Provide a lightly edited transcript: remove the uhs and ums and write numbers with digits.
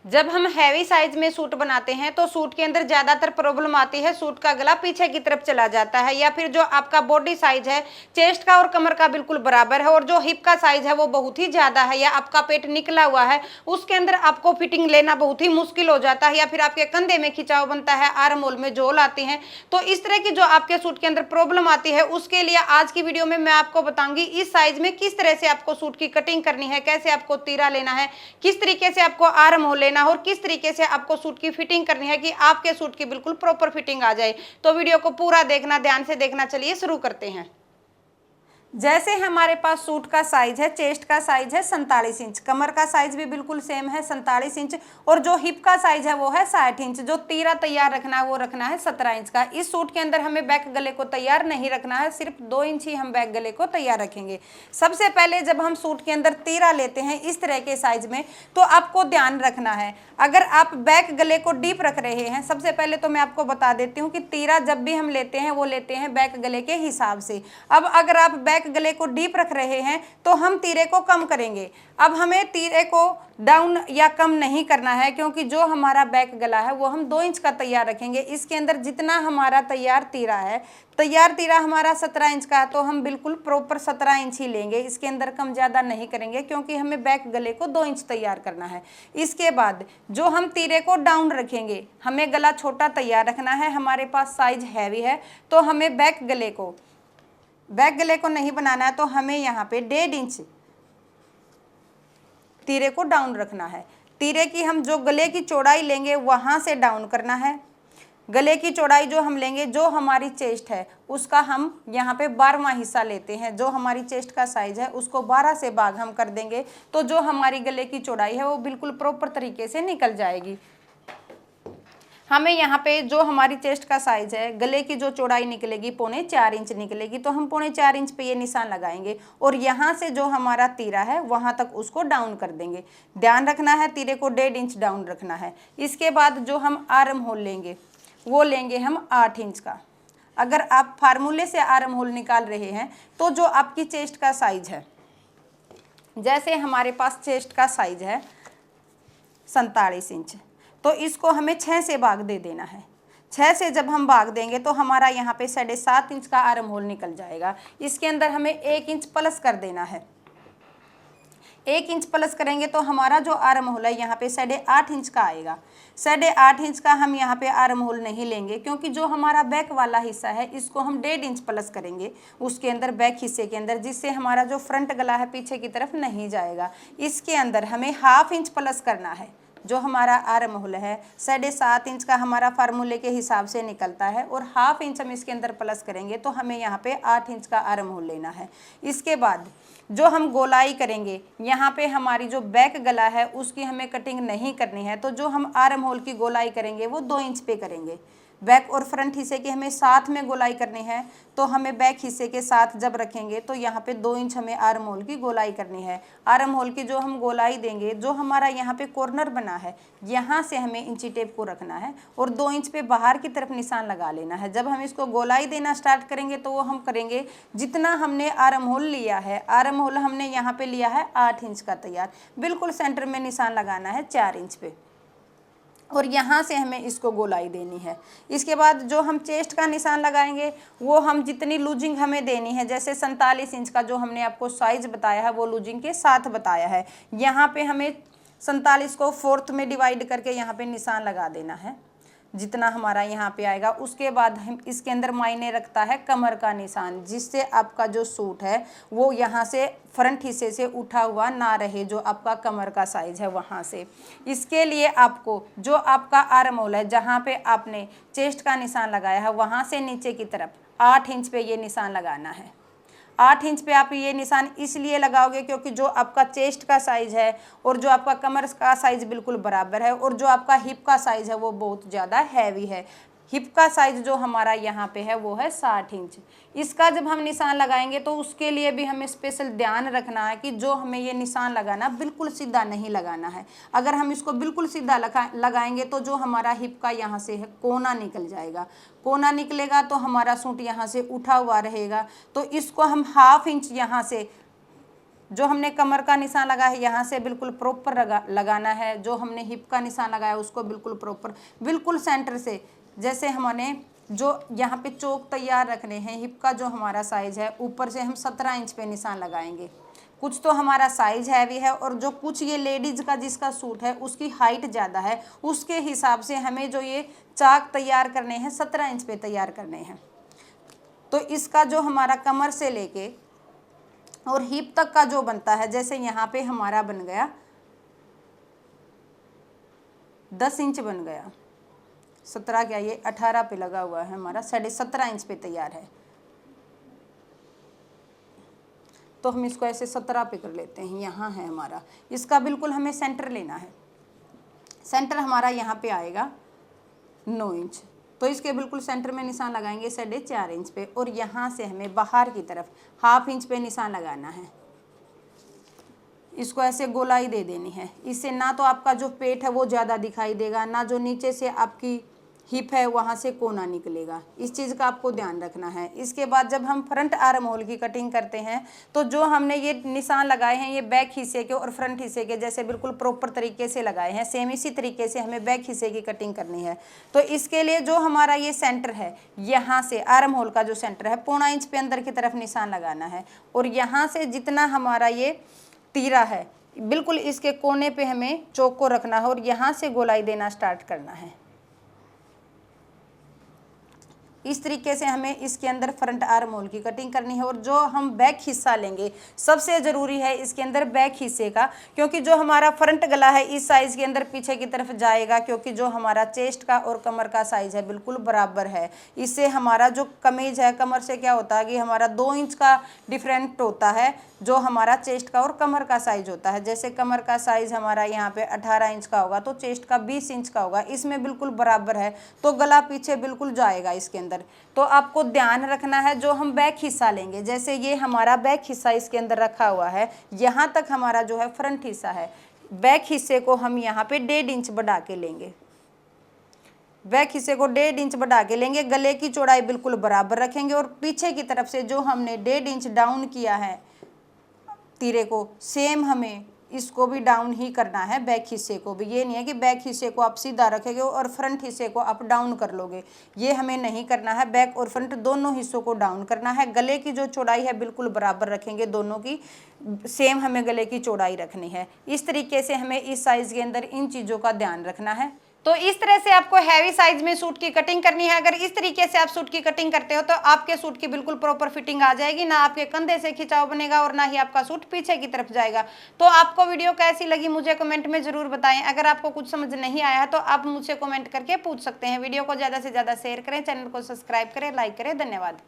जब हम heavy size में सूट बनाते हैं तो सूट के अंदर ज्यादातर प्रॉब्लम आती है, सूट का गला पीछे की तरफ चला जाता है, या फिर जो आपका बॉडी साइज है चेस्ट का और कमर का बिल्कुल बराबर है और जो हिप का साइज है वो बहुत ही ज्यादा है, या आपका पेट निकला हुआ है, उसके अंदर आपको फिटिंग लेना बहुत ही मुश्किल हो जाता है, या फिर आपके कंधे में खिंचाव बनता है, आर्म होल में झोल आती है। तो इस तरह की जो आपके सूट के अंदर प्रॉब्लम आती है उसके लिए आज की वीडियो में मैं आपको बताऊंगी इस साइज में किस तरह से आपको सूट की कटिंग करनी है, कैसे आपको तीरा लेना है, किस तरीके से आपको आर्म होल लेना और किस तरीके से आपको सूट की फिटिंग करनी है कि आपके सूट की बिल्कुल प्रॉपर फिटिंग आ जाए। तो वीडियो को पूरा देखना, ध्यान से देखना। चलिए शुरू करते हैं। जैसे हमारे पास सूट का साइज है, चेस्ट का साइज है 47 इंच, कमर का साइज भी बिल्कुल सेम है 47 इंच, और जो हिप का साइज है वो है 60 इंच। जो तीरा तैयार रखना है वो रखना है 17 इंच का। इस सूट के अंदर हमें बैक गले को तैयार नहीं रखना है, सिर्फ 2 इंच ही हम बैक गले को तैयार रखेंगे। सबसे पहले जब हम सूट के अंदर तीरा लेते हैं इस तरह के साइज में, तो आपको ध्यान रखना है, अगर आप बैक गले को डीप रख रहे हैं, सबसे पहले तो मैं आपको बता देती हूँ कि तीरा जब भी हम लेते हैं वो लेते हैं बैक गले के हिसाब से। अब अगर आप बैक गले को डीप रख रहे हैं तो हम तीरे को कम करेंगे। अब हमें तीरे को डाउन या कम नहीं करना है, क्योंकि जो हमारा बैक गला है वो हम 2 इंच का तैयार रखेंगे। इसके अंदर जितना हमारा तैयार तीरा है, तैयार तीरा हमारा 17 इंच का है, तो हम बिल्कुल प्रॉपर 17 इंच ही लेंगे, इसके अंदर कम ज़्यादा नहीं करेंगे, क्योंकि हमें बैक गले को 2 इंच तैयार करना है। इसके बाद जो हम तीरे को डाउन रखेंगे, हमें गला छोटा तैयार रखना है, हमारे पास साइज हैवी है, तो हमें बैक गले को नहीं बनाना है, तो हमें यहाँ पे 1.5 इंच तीरे को डाउन रखना है। तीरे की हम जो गले की चौड़ाई लेंगे वहाँ से डाउन करना है। गले की चौड़ाई जो हम लेंगे, जो हमारी चेस्ट है उसका हम यहाँ पे 12वां हिस्सा लेते हैं, जो हमारी चेस्ट का साइज है उसको 12 से भाग हम कर देंगे, तो जो हमारी गले की चौड़ाई है वो बिल्कुल प्रॉपर तरीके से निकल जाएगी। हमें यहाँ पे जो हमारी चेस्ट का साइज है, गले की जो चौड़ाई निकलेगी 4.25 इंच निकलेगी, तो हम 4.25 इंच पे ये निशान लगाएंगे और यहाँ से जो हमारा तीरा है वहाँ तक उसको डाउन कर देंगे। ध्यान रखना है, तीरे को 1.5 इंच डाउन रखना है। इसके बाद जो हम आर्म होल लेंगे वो लेंगे हम 8 इंच का। अगर आप फार्मूले से आर्म होल निकाल रहे हैं तो जो आपकी चेस्ट का साइज है, जैसे हमारे पास चेस्ट का साइज है 47 इंच, तो इसको हमें 6 से भाग दे देना है। 6 से जब हम भाग देंगे तो हमारा यहाँ पे 7.5 इंच का आर्म होल निकल जाएगा। इसके अंदर हमें 1 इंच प्लस कर देना है। 1 इंच प्लस करेंगे तो हमारा जो आर्म होल है यहाँ पे 8.5 इंच का आएगा। 8.5 इंच का हम यहाँ पे आर्म होल नहीं लेंगे, क्योंकि जो हमारा बैक वाला हिस्सा है इसको हम 1.5 इंच प्लस करेंगे उसके अंदर, बैक हिस्से के अंदर, जिससे हमारा जो फ्रंट गला है पीछे की तरफ नहीं जाएगा। इसके अंदर हमें 1/2 इंच प्लस करना है। जो हमारा आर्म होल है 7.5 इंच का हमारा फार्मूले के हिसाब से निकलता है, और 1/2 इंच हम इसके अंदर प्लस करेंगे तो हमें यहाँ पे 8 इंच का आर्म होल लेना है। इसके बाद जो हम गोलाई करेंगे, यहाँ पे हमारी जो बैक गला है उसकी हमें कटिंग नहीं करनी है, तो जो हम आर्म होल की गोलाई करेंगे वो 2 इंच पे करेंगे। बैक और फ्रंट हिस्से की हमें साथ में गोलाई करनी है, तो हमें बैक हिस्से के साथ जब रखेंगे तो यहाँ पे 2 इंच हमें आर्म होल की गोलाई करनी है। आर्म होल की जो हम गोलाई देंगे, जो हमारा यहाँ पे कॉर्नर बना है यहाँ से हमें इंची टेप को रखना है और 2 इंच पे बाहर की तरफ निशान लगा लेना है। जब हम इसको गोलाई देना स्टार्ट करेंगे तो वो हम करेंगे जितना हमने आर्म होल लिया है, आर्म होल हमने यहाँ पे लिया है 8 इंच का तैयार, बिल्कुल सेंटर में निशान लगाना है 4 इंच पे, और यहाँ से हमें इसको गोलाई देनी है। इसके बाद जो हम चेस्ट का निशान लगाएंगे वो हम जितनी लूजिंग हमें देनी है, जैसे 47 इंच का जो हमने आपको साइज बताया है वो लूजिंग के साथ बताया है। यहाँ पे हमें 47 को 4th में डिवाइड करके यहाँ पे निशान लगा देना है, जितना हमारा यहाँ पे आएगा। उसके बाद हम इसके अंदर मायने रखता है कमर का निशान, जिससे आपका जो सूट है वो यहाँ से फ्रंट हिस्से से उठा हुआ ना रहे, जो आपका कमर का साइज है वहाँ से। इसके लिए आपको जो आपका आर्म होल है, जहाँ पे आपने चेस्ट का निशान लगाया है वहाँ से नीचे की तरफ 8 इंच पे ये निशान लगाना है। 8 इंच पे आप ये निशान इसलिए लगाओगे क्योंकि जो आपका चेस्ट का साइज है और जो आपका कमर का साइज बिल्कुल बराबर है, और जो आपका हिप का साइज है वो बहुत ज़्यादा हैवी है। हिप का साइज जो हमारा यहाँ पे है वो है 60 इंच। इसका जब हम निशान लगाएंगे तो उसके लिए भी हमें स्पेशल ध्यान रखना है कि जो हमें ये निशान लगाना बिल्कुल सीधा नहीं लगाना है। अगर हम इसको बिल्कुल सीधा लगाएंगे तो जो हमारा हिप का यहाँ से है कोना निकल जाएगा, कोना निकलेगा तो हमारा सूट यहाँ से उठा हुआ रहेगा। तो इसको हम 1/2 इंच यहाँ से जो हमने कमर का निशान लगाया है यहाँ से बिल्कुल प्रॉपर लगाना है। जो हमने हिप का निशान लगाया उसको बिल्कुल प्रॉपर, बिल्कुल सेंटर से। जैसे हमने जो यहाँ पे चौक तैयार रखने हैं, हिप का जो हमारा साइज है ऊपर से हम 17 इंच पे निशान लगाएंगे। कुछ तो हमारा साइज हैवी है और जो कुछ ये लेडीज का जिसका सूट है उसकी हाइट ज़्यादा है, उसके हिसाब से हमें जो ये चाक तैयार करने हैं 17 इंच पे तैयार करने हैं। तो इसका जो हमारा कमर से लेके और हिप तक का जो बनता है, जैसे यहाँ पे हमारा बन गया 10 इंच बन गया, 17 क्या ये 18 पे लगा हुआ है हमारा, 17.5 इंच पे तैयार है। तो हम इसको ऐसे 17 पे कर लेते हैं। यहाँ है हमारा, इसका बिल्कुल हमें सेंटर लेना है। सेंटर हमारा यहाँ पे आएगा 9 इंच, तो इसके बिल्कुल सेंटर में निशान लगाएंगे 4.5 इंच पे और यहाँ से हमें बाहर की तरफ 1/2 इंच पे निशान लगाना है। इसको ऐसे गोलाई दे देनी है। इससे ना तो आपका जो पेट है वो ज़्यादा दिखाई देगा, ना जो नीचे से आपकी हिप है वहाँ से कोना निकलेगा। इस चीज़ का आपको ध्यान रखना है। इसके बाद जब हम फ्रंट आर्म होल की कटिंग करते हैं तो जो हमने ये निशान लगाए हैं ये बैक हिस्से के और फ्रंट हिस्से के जैसे बिल्कुल प्रॉपर तरीके से लगाए हैं, सेम इसी तरीके से हमें बैक हिस्से की कटिंग करनी है। तो इसके लिए जो हमारा ये सेंटर है, यहाँ से आर्म होल का जो सेंटर है 1/4 इंच पे अंदर की तरफ निशान लगाना है और यहाँ से जितना हमारा ये तीरा है बिल्कुल इसके कोने पे हमें चौक को रखना है और यहाँ से गोलाई देना स्टार्ट करना है। इस तरीके से हमें इसके अंदर फ्रंट आर्म होल की कटिंग करनी है। और जो हम बैक हिस्सा लेंगे सबसे ज़रूरी है इसके अंदर बैक हिस्से का, क्योंकि जो हमारा फ्रंट गला है इस साइज़ के अंदर पीछे की तरफ जाएगा, क्योंकि जो हमारा चेस्ट का और कमर का साइज़ है बिल्कुल बराबर है। इससे हमारा जो कमीज है कमर से क्या होता है कि हमारा 2 इंच का डिफरेंट होता है जो हमारा चेस्ट का और कमर का साइज होता है। जैसे कमर का साइज हमारा यहाँ पे 18 इंच का होगा तो चेस्ट का 20 इंच का होगा, इसमें बिल्कुल बराबर है, तो गला पीछे बिल्कुल जाएगा इसके अंदर। तो आपको ध्यान रखना है जो हम बैक हिस्सा लेंगे, जैसे ये हमारा बैक हिस्सा इसके अंदर रखा हुआ है, यहाँ तक हमारा जो है फ्रंट हिस्सा है, बैक हिस्से को हम यहाँ पे 1.5 इंच बढ़ा के लेंगे। बैक हिस्से को 1.5 इंच बढ़ा के लेंगे, गले की चौड़ाई बिल्कुल बराबर रखेंगे और पीछे की तरफ से जो हमने 1.5 इंच डाउन किया है तीरे को, सेम हमें इसको भी डाउन ही करना है बैक हिस्से को भी। ये नहीं है कि बैक हिस्से को आप सीधा रखेंगे और फ्रंट हिस्से को आप डाउन कर लोगे, ये हमें नहीं करना है। बैक और फ्रंट दोनों हिस्सों को डाउन करना है। गले की जो चौड़ाई है बिल्कुल बराबर रखेंगे, दोनों की सेम हमें गले की चौड़ाई रखनी है। इस तरीके से हमें इस साइज़ के अंदर इन चीज़ों का ध्यान रखना है। तो इस तरह से आपको हैवी साइज में सूट की कटिंग करनी है। अगर इस तरीके से आप सूट की कटिंग करते हो तो आपके सूट की बिल्कुल प्रॉपर फिटिंग आ जाएगी, ना आपके कंधे से खिंचाव बनेगा और ना ही आपका सूट पीछे की तरफ जाएगा। तो आपको वीडियो कैसी लगी मुझे कमेंट में जरूर बताएं। अगर आपको कुछ समझ नहीं आया है तो आप मुझसे कमेंट करके पूछ सकते हैं। वीडियो को ज़्यादा से ज़्यादा शेयर करें, चैनल को सब्सक्राइब करें, लाइक करें। धन्यवाद।